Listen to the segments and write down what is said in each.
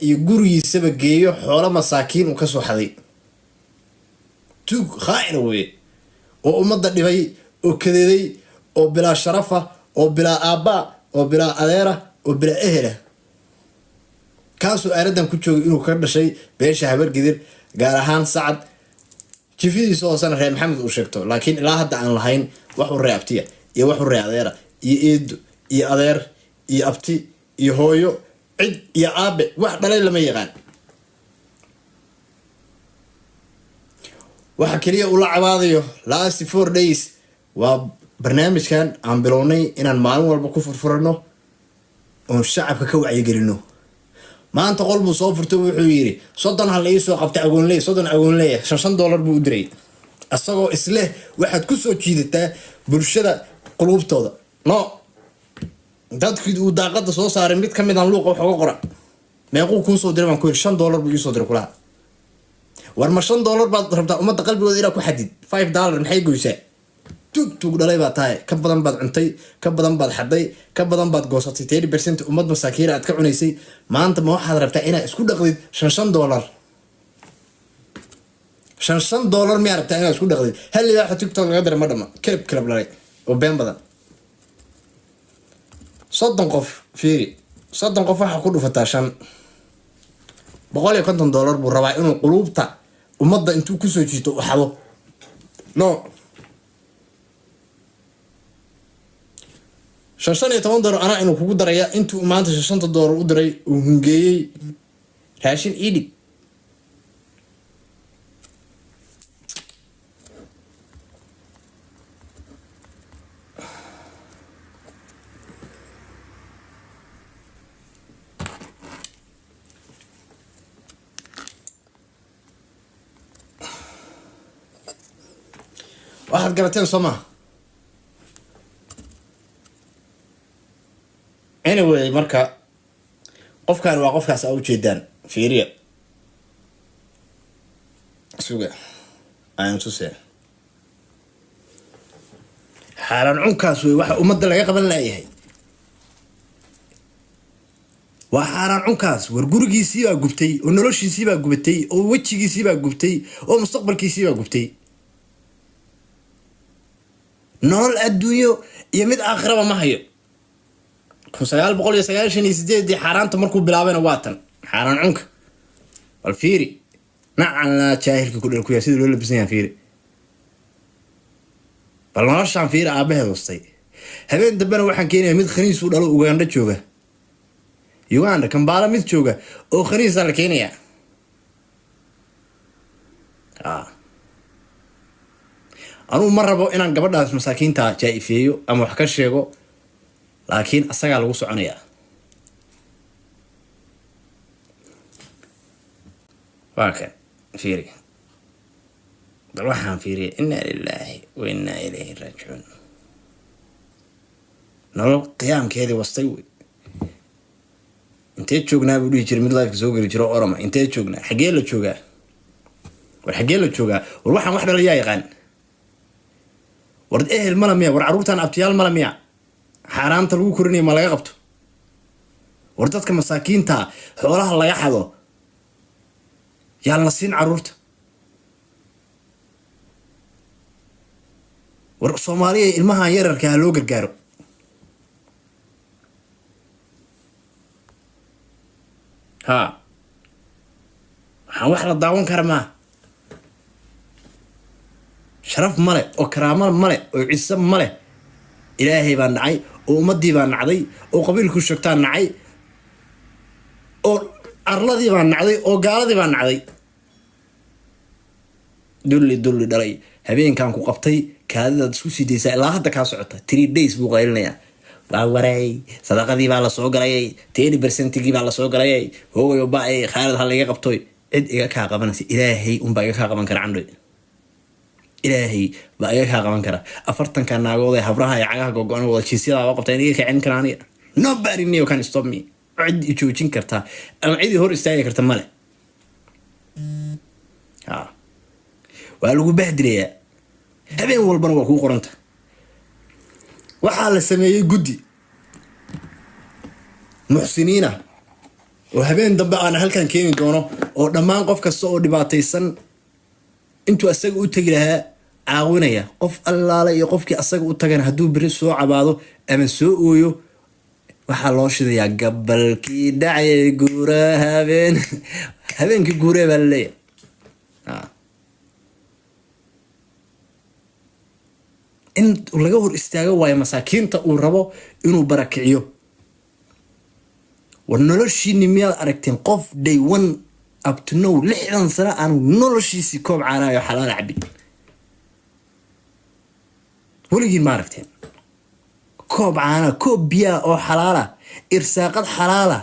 iyo gurigiisaba geeyo xoolo masaakiin uu ka soo xaday tuug khaa'ina weye oo ummadda dhibay oo kadeeday oo bilaa sharafa oo bilaa aabbaa oo bilaa adeera oo bilaa ehela kaasuu aaladan ku joogay inuu ka dhashay beesha habargidir gaar ahaan sacad jifidiisa hoosena reer maxamed uu sheegto laakiin ilaa hadda aan lahayn waxuu ree abtiya iyo waxuu ree adeera iyo eedo iyo adeer iyo abti iyo hooyo cid iyo aabe wax dhalay lama yaqaan waxa kaliya ula cabaadayo last 4 days waa barnaamijkan aan bilownay inaan maalin walba ku furfurano oon shacabka ka wacyigelino maanta qol buu soo furtay wuxuu yiri 30 hal ii soo qabtay agoonley 30 agoonley $5 buu u diray asagoo isle waxaad ku soo jiidataa bulshada qulubtooda no dadkii uu daaqada soo saaray mid kamid aan luuqa wax uga qoran meequu ku soo diray baan ku yiri $5 buu ii soo diray kula war ma $5 baad rabtaa ummadda qalbigooda ilaa ku xadid $5 maxay goysaa tug dhalay baa tahay ka badan baad cuntay ka badan baad xaday ka badan baad goosatay 30% ummad masaakiin aad ka cunaysay maanta ma waxaad rabtaa inaad isku dhaqdid $5 $5 miyaa rabtaa inaad isku dhaqdid hal ilaa TikTok laga diray ma dhama kalab dhalay oo been badan 30 qof fiiri 30 qof waxa ku dhufataa 5 $150 buu rabaa inuu qulubta ummadda intuu ku soo jiito u xado no $5 ana inuu kugu daraya intuu maanta $5 u diray uu hungeeyay raashin iidib waxaad garateen soo maaha anyway marka qofkan waa qofkaas aa ujeedaan fiiriya suga aan tusee xaaran cunkaas wey waxa ummadda laga qaban laayahay waa xaaran cunkaas war gurigiisii baa gubtay oo noloshiisii baa gubatay oo wejigiisii baa gubtay oo mustaqbalkiisii baa gubtay nolol adduunyo iyo mid aakhiraba ma hayo 1998 xaaraanta markuu bilaabayna waa tan xaaraan cunka bal fiiri nacana jaahilka ku dhalku yaa sidii loo labisan yahay fiiri bal noloshaan fiiri aabaheed wastay habeen dambena waxaan keenayaa mid khaniis u dhalo Uganda jooga Uganda Kampala mid jooga oo khaniis la keenayaa anuu ma rabo inaan gabadhaas masaakiinta jaa'ifeeyo ama wax ka sheego laakiin asagaa lagu soconayaa waa kan fiiri bal waxaan fiiriya inna lilaahi wa inna ilayhi raajicuun nolol qiyaamkeedii wastay wey intee joognaa buu dhihi jiray mid life soo geli jiro orama intee joognaa xagee la joogaa war waxaan wax dhalayaa yaqaan war ehel mala miya war caruurtan abtiyaal mala miya xaaraanta lagu korinayo ma laga qabto war dadka masaakiinta xoolaha laga xado yaa la siin caruurta war Soomaaliya ilmaha yararka ah loo gargaaro waxaan wax la daawan kara ma sharaf male oo karaamo male oo ciise male ilaahay baa nacay oo ummadii baa nacday oo qabiilku sheegtaan nacay oo arladii baa nacday oo gaaladii baa nacday dulli dhalay habeenkan ku qabtay kaadida isku sideysa ilaa hadda ka socota 3 days buu qaylinaya waa waray sadaqadii baa la soo galay 10% baa la soo galay hooyo baa ay khaalid hal iga qabtoy cid iga ka qabanaysa ilaahay baa iga ka qaban kara candhoy ilaahay baa iga ka qaban kara 40 ka naagood ee habraha ay cagaha gogoon wada jiisyada waa qabtay iga ka cin karaan nobody knew can stop me cid i joojin karta ama cid hor istaagi karta male waa lagu bahdilayaa habeen walbana waa ku qoranta waxaa la sameeyay guddi muxsiniina وهبين دب أنا هل كان كيني دونه أو دمان قف كسو دبعتيسن أنتوا أسجوا تجرها عاونية قف الله لا يقف كي أسجوا تجرن هدو برسو عبادو أمن سوقيو وحلاش ذي قبل كي دعي جورا هبين كي جورا بالليل إن laga hor istaago way masaakiinta uu rabo inuu barakiciyo noloshiini miyaad aragteen qof day one up to now 60 sano aan noloshiisi koob caanayo xalaal cabbi weligiin ma aragteen koob caana koob biya oo xalaala irsaaqad xalaala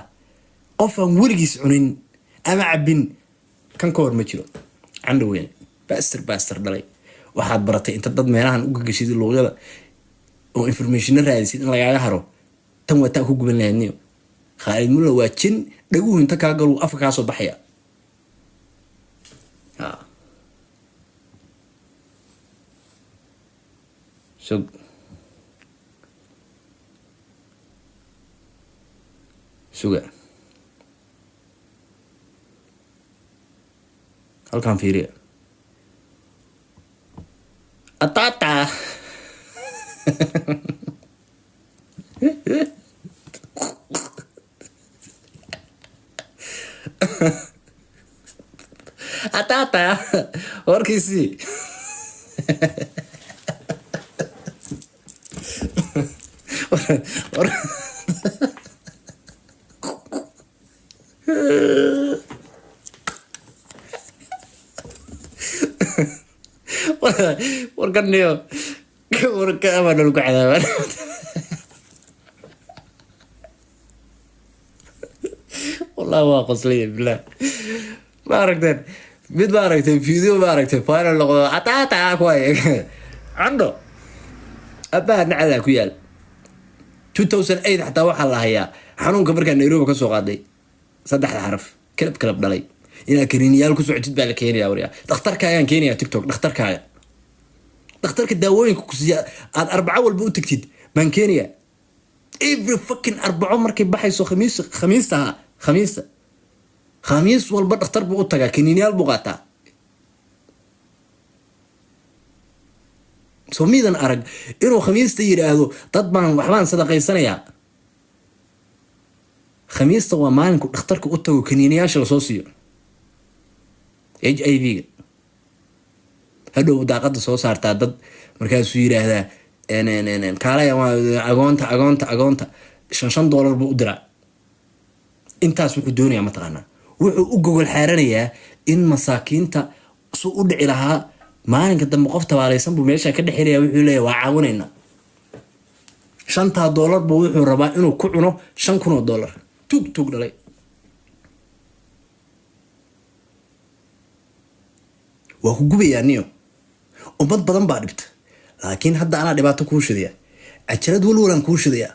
qof aan weligiis cunin ama cabbin kan ka hor ma jiro candhaweyn baaster dhalay waxaad baratay inta dad meelahan uga gashid luuqyada oo information raadisid in lagaaga haro tan wata ku guban lahayn Khalid Mulla waa jin dhaguhu inta ka galu afka ka soo baxaya sugar halkan fiiriya Atata. Atata. Or kisi. warganniyo warka ama lagu cadaabaan والله waa qosliye billah ma aragteen mid ma aragteen video ma aragteen final noqdo atata kuway ando abaa nacada ku yaal 2008 xataa waxa la hayaa xanuunka markaa Nairobi ka soo qaaday saddex xaraf kalab dhalay ina kaniiniyaal ku socotid baa la keenayaa wariya dhakhtarkaagan keenayaa TikTok dhakhtarka daawooyinka ku siya aad arbaco walba u tagtid baan keenayaa every fucking arbaco markay baxayso khamiis walba dhakhtar buu u tagaa kaniiniyaal buu qaataa soo miidan arag inuu khamiista yiraahdo dad baan waxbaan sadaqaysanayaa khamiista waa maalinku dhakhtarka u tago kaniiniyaasha la soo siiyo HIV hadhow daaqada soo saartaa dad markaasuu yiraahdaa kaalaya agoonta $5 buu u diraa intaas wuxuu doonayaa mataqaanaa wuxuu u gogol xaaranayaa in masaakiinta soo u dhici lahaa maalinka dambe qof tabaalaysan buu meesha ka dhexeeyaa wuxuu leeyahay waa caawinayna $5 buu wuxuu rabaa inuu ku cuno $5,000 tug dhalay waa ku gubayaa niyo ummad badan baa dhibta laakiin hadda anaa dhibaato kuu shidaya ajarad walwalan kuu shidaya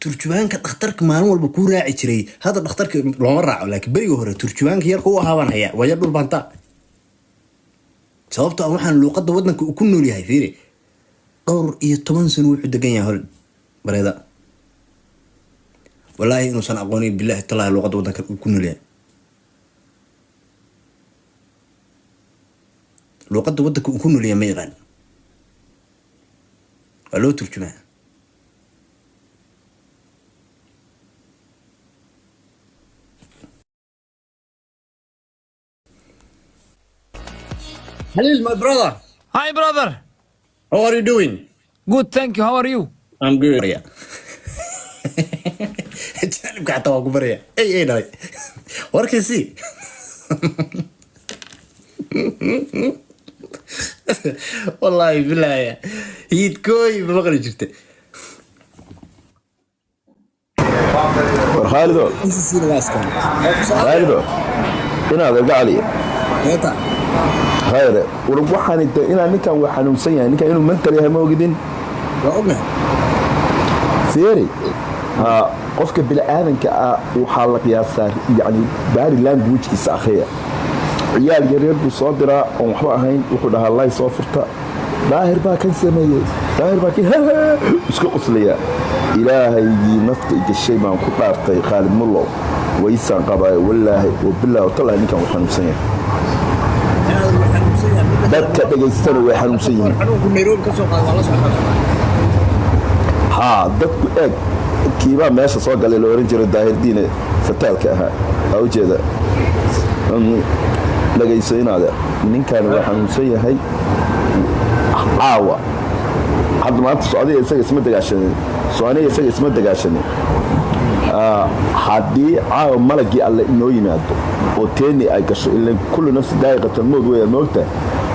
turjubaanka dhakhtarka maalin walba kuu raaci jiray hadda dhakhtarka looma raaco laakiin beriga hore turjubaanka yarka u ahaaban hayaa waya dhul banta sababtoo ah waxaan luuqadda waddanka ku nool yahay fiiri 12 sano wuxuu degan yahay hol bareeda wallaahi inuusan aqoonin billahi taala luuqadda waddanka ku nool yahay luuqadda waddanka ku nool yahay ma yaqaan waa loo turjumaa Halil, my brother. Hi, brother. How are you doing? Good, thank you. How are you? I'm good. Yeah. جانبك حتى واقف بريا. أي ناي. وركسي. والله بالله يا. يتكوي بمقر جرته. خالدو خالدو هنا هذا علي إيه خير وروحان انت هنا نكان وحنوسن يعني نكان انه منتر يا موجودين وقلنا فيري قفك بالآذنك وحالك يا سار يعني باري لانجويج إساخية عيال يريد بصادرة ومحبا هين وحدها الله يصوفرتا باهر باكن سمية باهر باكن اسكو قصلية إلهي نفط الشيء ما كنت أعرف خالد ملو ويسان قبائل والله وبالله وطلع إنك وحنوسين dadka dhageystana way xanuunsan yihiin haa dadku eeg kiibaa meesha soo galay la oran jiray daahirdiine fataalka ahaa aa ujeeda dhagaysaynaada ninkan waa xanuunsan yahay caawa hadda maanta socodiga isaga isma dagaashanin haddii caawa malagii alle inoo yimaado oo teeni ay gasho ilan kullu nafsi daa'iqatal mawd weeyaan moogta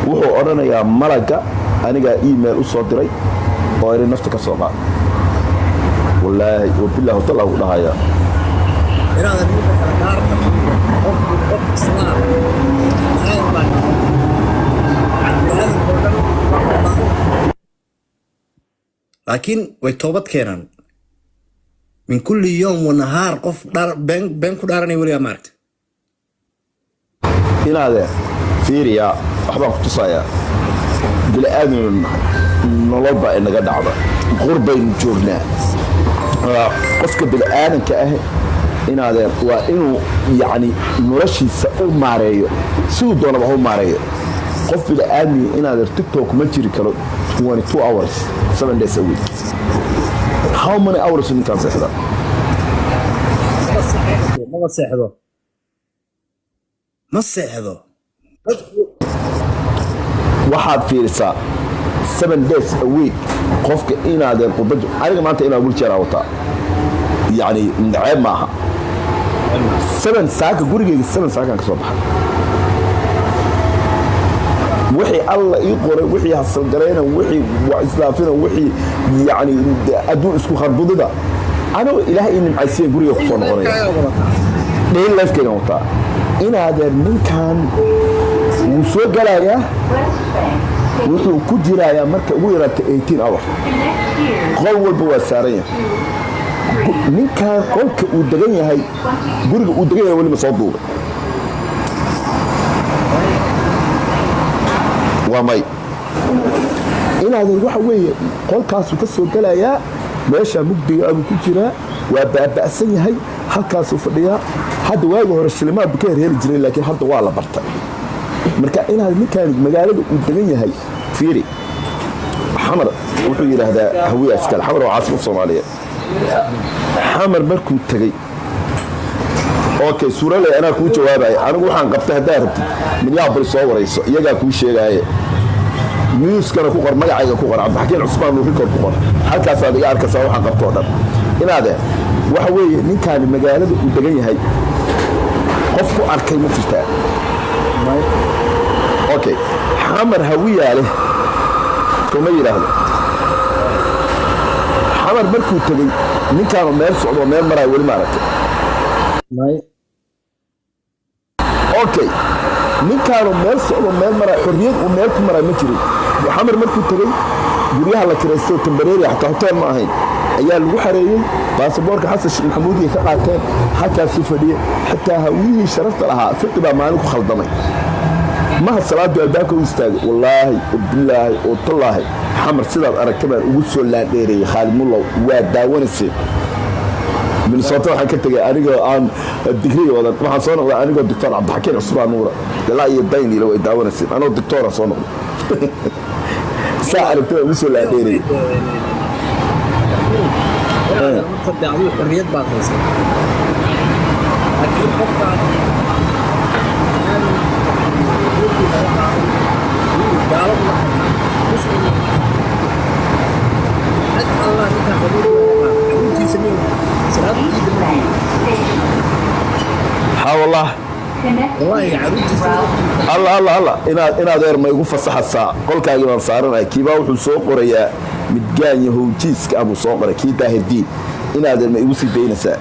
wuxuu odhanayaa malaga anigaa email u soo diray oo inay nafta ka soo qaad wallaahi wabilaahi wata lagu dhahayaa laakiin way toobad keenaan min kulli yawm wa nahaar qof been ku dhaaranay weligaa maaragta inaade fiiriya waxbaan ku tusayaa bili-aadmin nolol baa inaga dhacda qurbaynu joognaa qofka bili-aadanka ah inaadee waa inuu yacni noloshiisa u maareeyo siduu doonaba u maareeyo qof bili-aadmi inaadeer tiktok ma jiri karo 22 hours 7 days a week how many hours ninkaan seexda ma seexdo waxaad fiirisaa 7 days a week qofka inaadeen qubaddu aniga maanta inaa wiljeeraa wataa yacni ceeb ma aha 7 saaka gurigeyga 7 saakaan ka soo baxay wixii alla ii qoray wixii hasalgarayna wixii islaafina wixii yacni adduun isku kharbudida anoo ilaahay ii nimcaysiyan guriga ku soo noqonaya dhayn lifekeygan wataa inaadeen ninkan wuu soo galayaa wuxuu ku jirayaa marka ugu yaraata 18 hour qol walba waa saaran yahay ninkan qolka uu degan yahay guriga uu degan yahay weliba soo duubay waa may inaadeen waxa weeye qolkaasuu ka soo galayaa meeshaa mugdiga abuu ku jiraa waa baaba'san yahay halkaasuu fadhiyaa hadda waagi hore shilimaad buu ka herheli jiray laakiin hadda waa la bartay marka inaad ninkaan magaalada uu degan yahay fiiri xamar wuxuu yidhaahdaa hawiya askal xamar waa caasimad soomaaliyeed xamar markuu tegey okay suuraley anaa kuu jawaabaya anigu waxaan qabtay haddaa rabtid minneapolis soo warayso iyagaa kuu sheegaaye newskana ku qor magacayga ku qor cabdixakiin cusmaan nuurikor ku qor halkaasaad iga arkaysaa waxaan qabtoo dhan inaadee waxa weeye ninkaani magaalada uu degan yahay qof ku arkay ma jirtaa okay xamar hawiyaa leh kuma yidhaahdo xamar markuu tegey ninkaanu meel socdo meel maraya weli ma aragtay okay ninkaanu meel socdo meel maraya xorriyad uu meel ku maraya ma jirin xamar markuu tegey guryaha la kiraystay tambareeriya xataa hotel ma ahayn ayaa lagu xareeyey baasaboorka xasan sheekh maxamuudiya ka qaateen halkaasuu fadhiye xitaa hawiyihii sharafta lahaa fiqi baa maalin ku khaldamay maha salaadu albaabka u istaagay wallaahi bilaahi oo tallaahi xamar sidaad aragta baan ugu soo laandheereeyey khaalid mullow waa daawanayseen minnesota waxaan ka tegay anigoo aan digriga wadan waxaan soo noqday anigoo doctor cabdixakiin cusmaan nuura ilaa iyo dayniila way daawanayseen anoo doctora soo noqday saa aragta baan ugu soo laandheereeyey xorriyad baad haysa laakiin qofkaan ها والله الله inaad eerma igu fasaxaysaa qolkaagii baan saaranay kiibaa wuxuu soo qorayaa midgaan yahow jiiska abuu soo qoray kii daahirdiin inaad eerma igu sii daynaysaa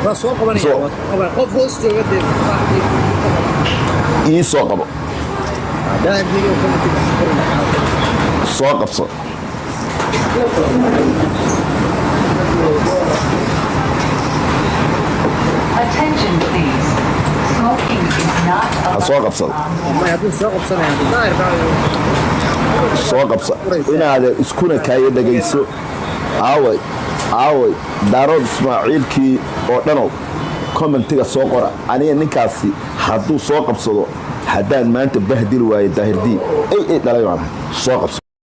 waa soo qabanaya qof hoos jooga ii soo qabo soo qabso Attention please. Smoking is not ha soo qabsado soo qabsa inaad iskuna kaayo dhagayso aaway aaway daarood ismaaciilkii oo dhanow commentiga soo qora aniga ninkaasi hadduu soo qabsado haddaan maanta bahdil waaye daahirdi ay dhalay waan soo qabsado